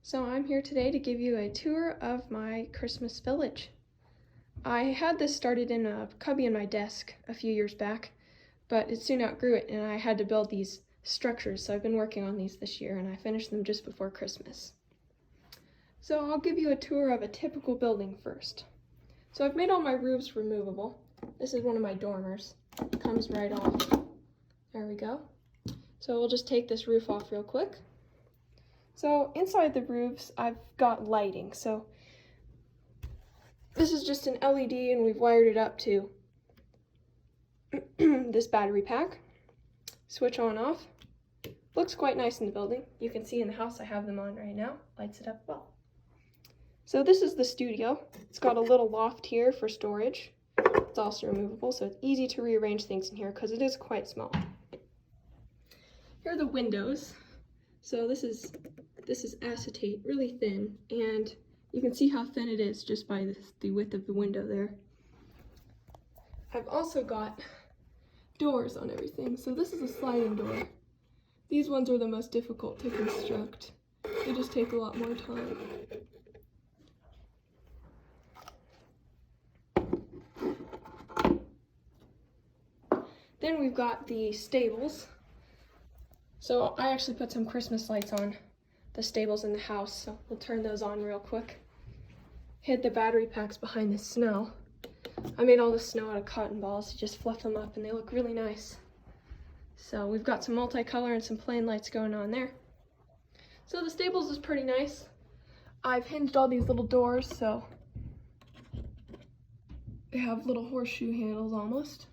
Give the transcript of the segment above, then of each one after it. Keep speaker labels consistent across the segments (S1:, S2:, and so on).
S1: So I'm here today to give you a tour of my Christmas village. I had this started in a cubby in my desk a few years back, but it soon outgrew it and I had to build these structures, so I've been working on these this year and I finished them just before Christmas. So I'll give you a tour of a typical building first. So I've made all my roofs removable. This is one of my dormers. It comes right off. There we go. So we'll just take this roof off real quick. So inside the roofs, I've got lighting. So this is just an LED and we've wired it up to this battery pack. Switch on off. Looks quite nice in the building. You can see in the house I have them on right now. Lights it up well. So this is the studio. It's got a little loft here for storage. It's also removable, so it's easy to rearrange things in here because it is quite small. Here are the windows. So this is acetate, really thin, and you can see how thin it is just by the width of the window there. I've also got doors on everything. So this is a sliding door. These ones are the most difficult to construct. They just take a lot more time. Then we've got the stables. So I actually put some Christmas lights on the stables in the house, so we'll turn those on real quick. Hid the battery packs behind the snow. I made all the snow out of cotton balls to just fluff them up and they look really nice. So we've got some multicolor and some plain lights going on there. So the stables is pretty nice. I've hinged all these little doors so they have little horseshoe handles almost.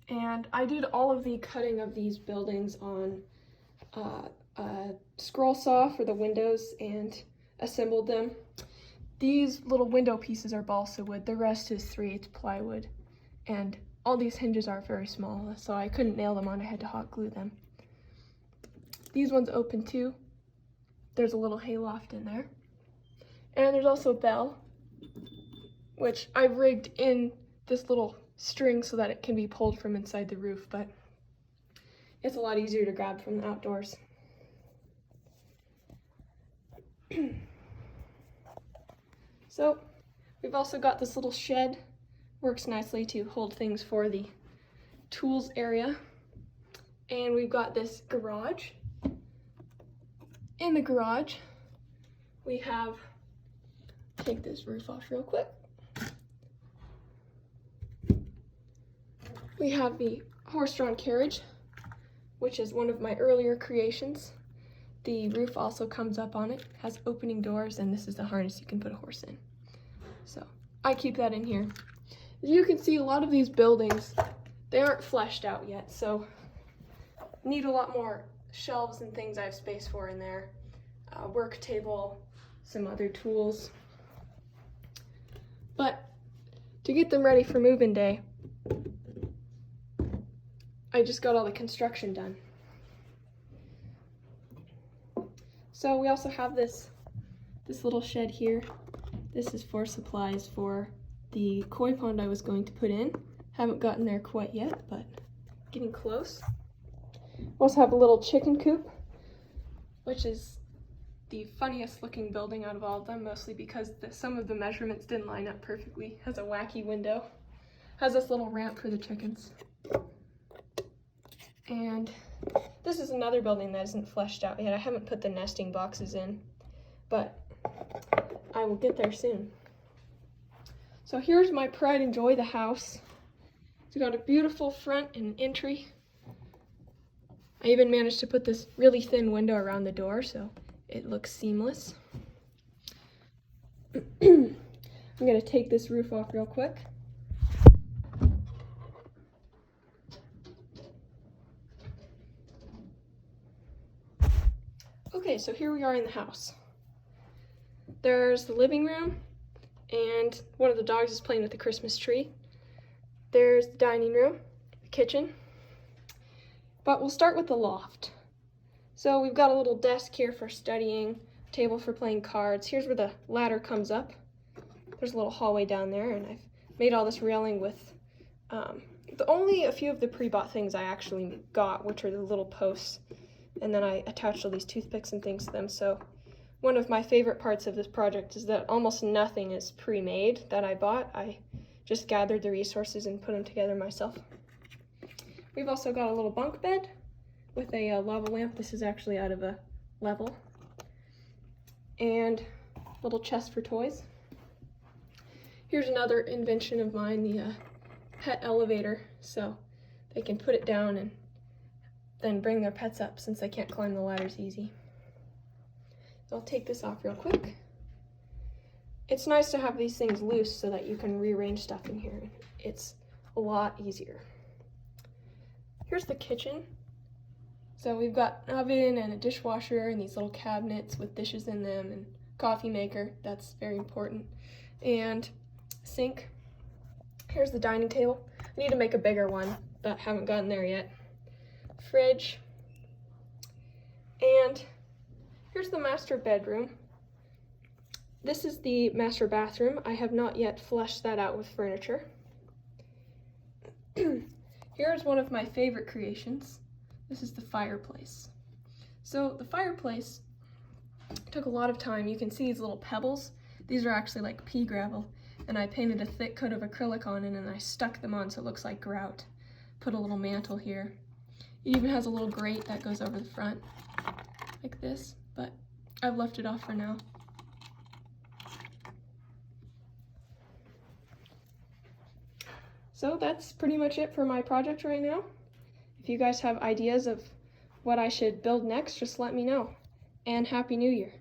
S1: And I did all of the cutting of these buildings on a scroll saw for the windows and assembled them. These little window pieces are balsa wood, the rest is 3/8 plywood, and all these hinges are very small, so I couldn't nail them on, I had to hot glue them. These ones open too. There's a little hayloft in there. And there's also a bell, which I've rigged in this little string so that it can be pulled from inside the roof, but it's a lot easier to grab from the outdoors. So we've also got this little shed. Works nicely to hold things for the tools area. And we've got this garage. In the garage, we have, take this roof off real quick. We have the horse-drawn carriage, which is one of my earlier creations. The roof also comes up on it, has opening doors, and this is the harness you can put a horse in. So I keep that in here. As you can see, a lot of these buildings, they aren't fleshed out yet, so need a lot more shelves and things I have space for in there. Work table, some other tools. But to get them ready for move-in day, I just got all the construction done. So we also have this little shed here. This is for supplies for the koi pond I was going to put in. Haven't gotten there quite yet, but getting close. We also have a little chicken coop, which is the funniest looking building out of all of them, mostly because some of the measurements didn't line up perfectly. Has a wacky window. Has this little ramp for the chickens. And this is another building that isn't fleshed out yet. I haven't put the nesting boxes in, but I will get there soon. So here's my pride and joy, the house. It's got a beautiful front and an entry. I even managed to put this really thin window around the door so it looks seamless. I'm going to take this roof off real quick. Okay, so here we are in the house. There's the living room, and one of the dogs is playing with the Christmas tree. There's the dining room, the kitchen. But we'll start with the loft. So we've got a little desk here for studying, table for playing cards. Here's where the ladder comes up. There's a little hallway down there, and I've made all this railing with only a few of the pre-bought things I actually got, which are the little posts. And then I attached all these toothpicks and things to them, so one of my favorite parts of this project is that almost nothing is pre-made that I bought. I just gathered the resources and put them together myself. We've also got a little bunk bed with a lava lamp. This is actually out of a level. And a little chest for toys. Here's another invention of mine, the pet elevator, so they can put it down and then bring their pets up since they can't climb the ladders easy. So I'll take this off real quick. It's nice to have these things loose so that you can rearrange stuff in here. It's a lot easier. Here's the kitchen. So we've got an oven and a dishwasher and these little cabinets with dishes in them and coffee maker, that's very important, and sink. Here's the dining table. I need to make a bigger one, but haven't gotten there yet. Fridge. And here's the master bedroom. This is the master bathroom. I have not yet fleshed that out with furniture. Here's one of my favorite creations. This is the fireplace. So the fireplace took a lot of time. You can see these little pebbles. These are actually like pea gravel. And I painted a thick coat of acrylic on it and I stuck them on so it looks like grout. Put a little mantle here. It even has a little grate that goes over the front, like this, but I've left it off for now. So that's pretty much it for my project right now. If you guys have ideas of what I should build next, just let me know. And Happy New Year!